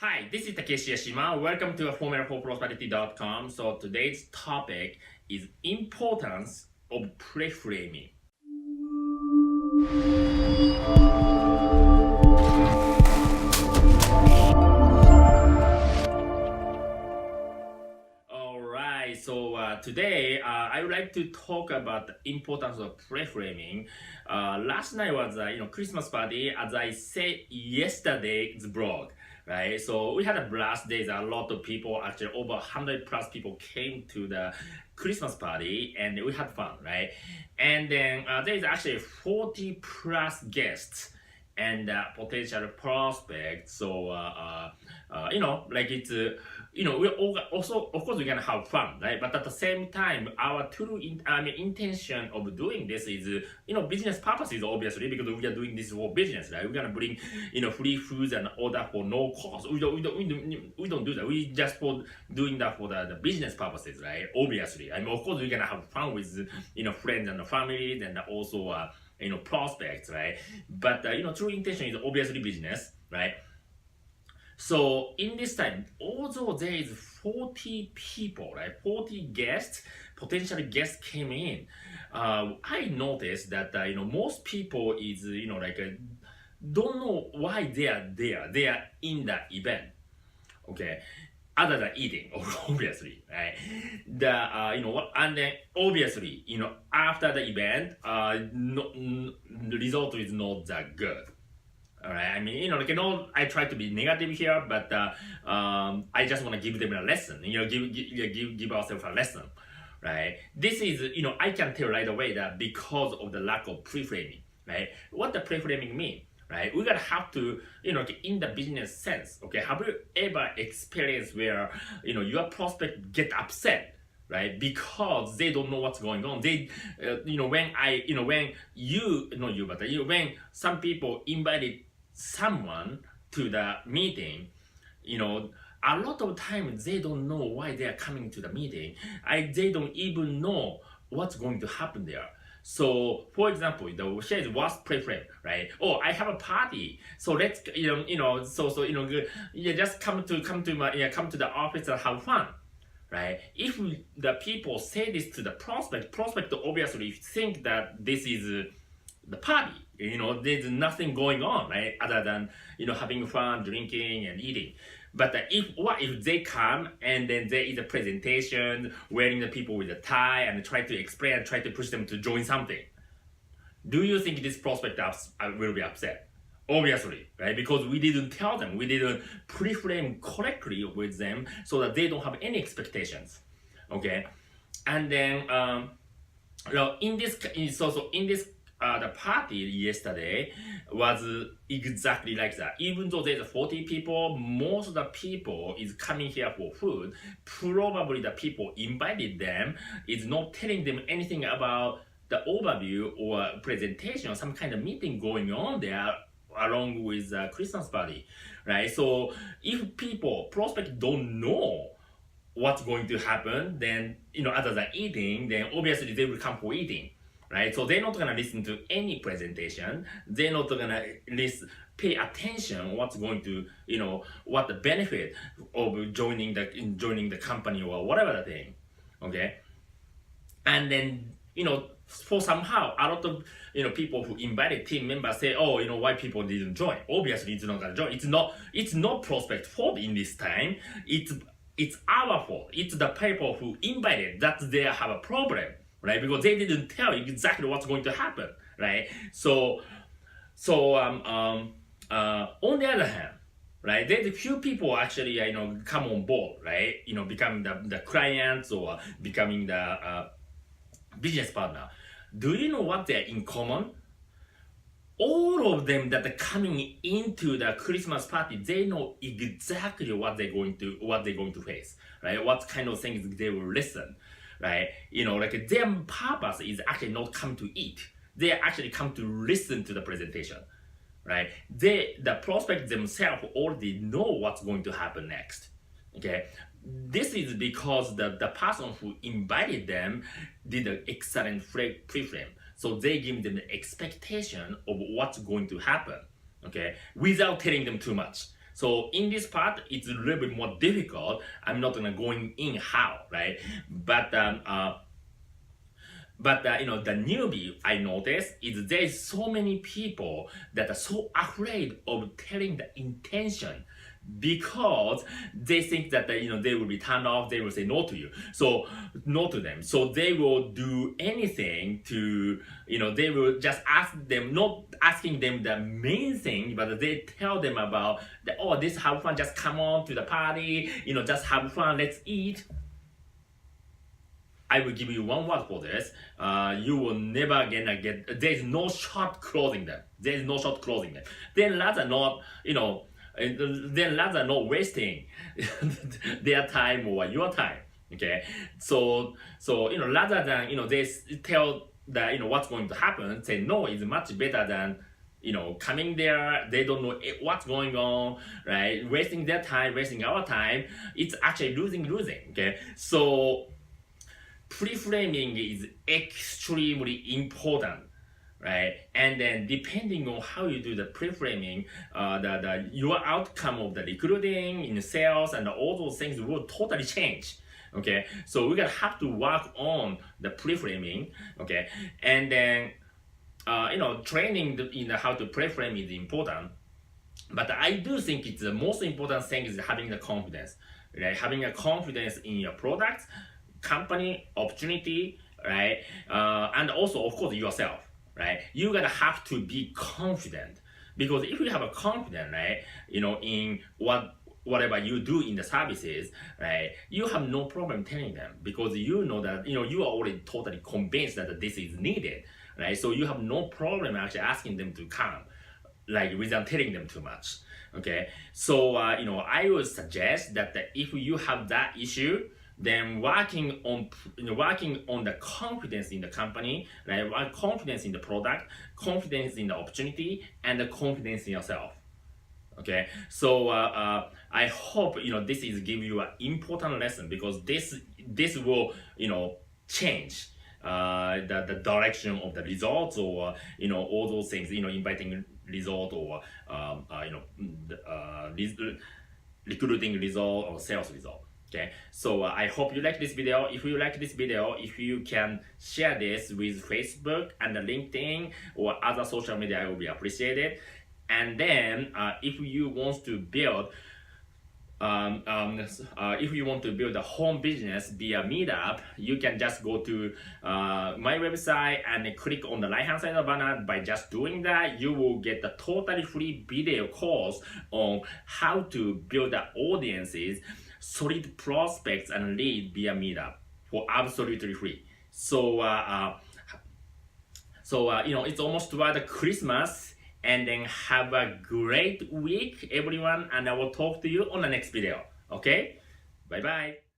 Hi, this is Takeshi Yashima. Welcome to formula4prosperity.com. So today's topic is importance of pre-framing. Alright, so today I would like to talk about the importance of pre-framing. Last night was Christmas party, as I said yesterday's blog, right? So we had a blast days. A lot of people, actually over 100 plus people came to the Christmas party, and we had fun, right? And then there is actually 40 plus guests and potential prospects. So like it's we all also, of course, we're gonna have fun, right? But at the same time, our true intention of doing this is business purposes, obviously, because we are doing this for business, right? We're gonna bring free foods and order for no cost. We don't do that. We just for doing that for the business purposes, right? Obviously, of course, we're gonna have fun with friends and families and also prospects, right? But true intention is obviously business, right? So in this time, although there is 40 people, right, 40 guests, potential guests came in, I noticed that most people is don't know why they are there. They are in the event, okay, other than eating, obviously, right? And then obviously, after the event, the result is not that good. All right. I mean, I try to be negative here, but I just want to give them a lesson. Give ourselves a lesson, right? This is, I can tell right away that because of the lack of pre-framing, right? What the pre-framing mean, right? We're gonna have to, in the business sense, okay? Have you ever experienced where, your prospect get upset? Right, because they don't know what's going on. They, when some people invited someone to the meeting, a lot of times they don't know why they are coming to the meeting. They don't even know what's going to happen there. So, for example, the shares was pre-framed, right? Oh, I have a party, so let's just come to the office and have fun, right? If the people say this to the prospect obviously think that this is the party. There's nothing going on, right? Other than having fun, drinking, and eating. But if they come and then there is a presentation, wearing the people with a tie and try to explain, try to push them to join something? Do you think this prospect will be upset? Obviously, right? Because we didn't tell them, we didn't pre-frame correctly with them so that they don't have any expectations. Okay, and then the party yesterday was exactly like that. Even though there's 40 people, most of the people is coming here for food. Probably the people invited them is not telling them anything about the overview or presentation, some kind of meeting going on there along with Christmas party, right? So if prospects don't know what's going to happen, then other than eating, then obviously they will come for eating, right? So they're not gonna listen to any presentation. They're not gonna pay attention what's going to what the benefit of joining the company or whatever the thing, okay? And then for somehow a lot of people who invited team members say, oh, why people didn't join? Obviously, it's not gonna join. It's not prospect fault in this time. It's our fault. It's the people who invited that they have a problem, right? Because they didn't tell exactly what's going to happen, right? So on the other hand, right, there's a few people actually come on board, right? Becoming the clients or becoming the business partner. Do you know what they're in common? All of them that are coming into the Christmas party, they know exactly what they're going to face, right? What kind of things they will listen, right? Their purpose is actually not come to eat. They actually come to listen to the presentation, right? The prospects themselves already know what's going to happen next. Okay, this is because the person who invited them did an excellent pre-frame. So they give them the expectation of what's going to happen, okay, without telling them too much. So in this part, it's a little bit more difficult. I'm not gonna going in how, right? But the newbie I noticed is there's so many people that are so afraid of telling the intention because they think that they will be turned off, they will say no to you, so no to them, so they will do anything to they will just ask them, not asking them the main thing, but they tell them about the, oh, this have fun, just come on to the party, just have fun, let's eat. I will give you one word for this. You will never gonna get. There is no shot closing them. There is no shot closing them. Then rather not, then rather not wasting their time or your time. Okay, so rather than they tell that what's going to happen, say no is much better than coming there, they don't know what's going on, right? Wasting their time, wasting our time. It's actually losing. Okay, so pre-framing is extremely important, right? And then depending on how you do the pre-framing, your outcome of the recruiting, in sales, and all those things will totally change. Okay, so we're gonna have to work on the pre-framing. Okay, and then training in how to pre-frame is important. But I do think it's the most important thing is having the confidence, right? Having a confidence in your products, company, opportunity, right? And also, of course, yourself, right? You're gonna have to be confident, because if you have a confidence, right, in whatever you do in the services, right, you have no problem telling them, because you know that you are already totally convinced that this is needed, right? So you have no problem actually asking them to come, like without telling them too much. Okay, so I would suggest that if you have that issue, then working on the confidence in the company, right? Confidence in the product, confidence in the opportunity, and the confidence in yourself. Okay, so I hope this is give you an important lesson, because this will change the direction of the results, or all those things, inviting result, or recruiting result, or sales result. Okay, so I hope you like this video. If you like this video, if you can share this with Facebook and LinkedIn or other social media, I will be appreciated. And then if you want to build a home business via Meetup, you can just go to my website and click on the right hand side of the banner. By just doing that, you will get the totally free video course on how to build the audiences, solid prospects, and lead via Meetup for absolutely free. So it's almost toward Christmas, and then have a great week, everyone, and I will talk to you on the next video. Okay, bye bye.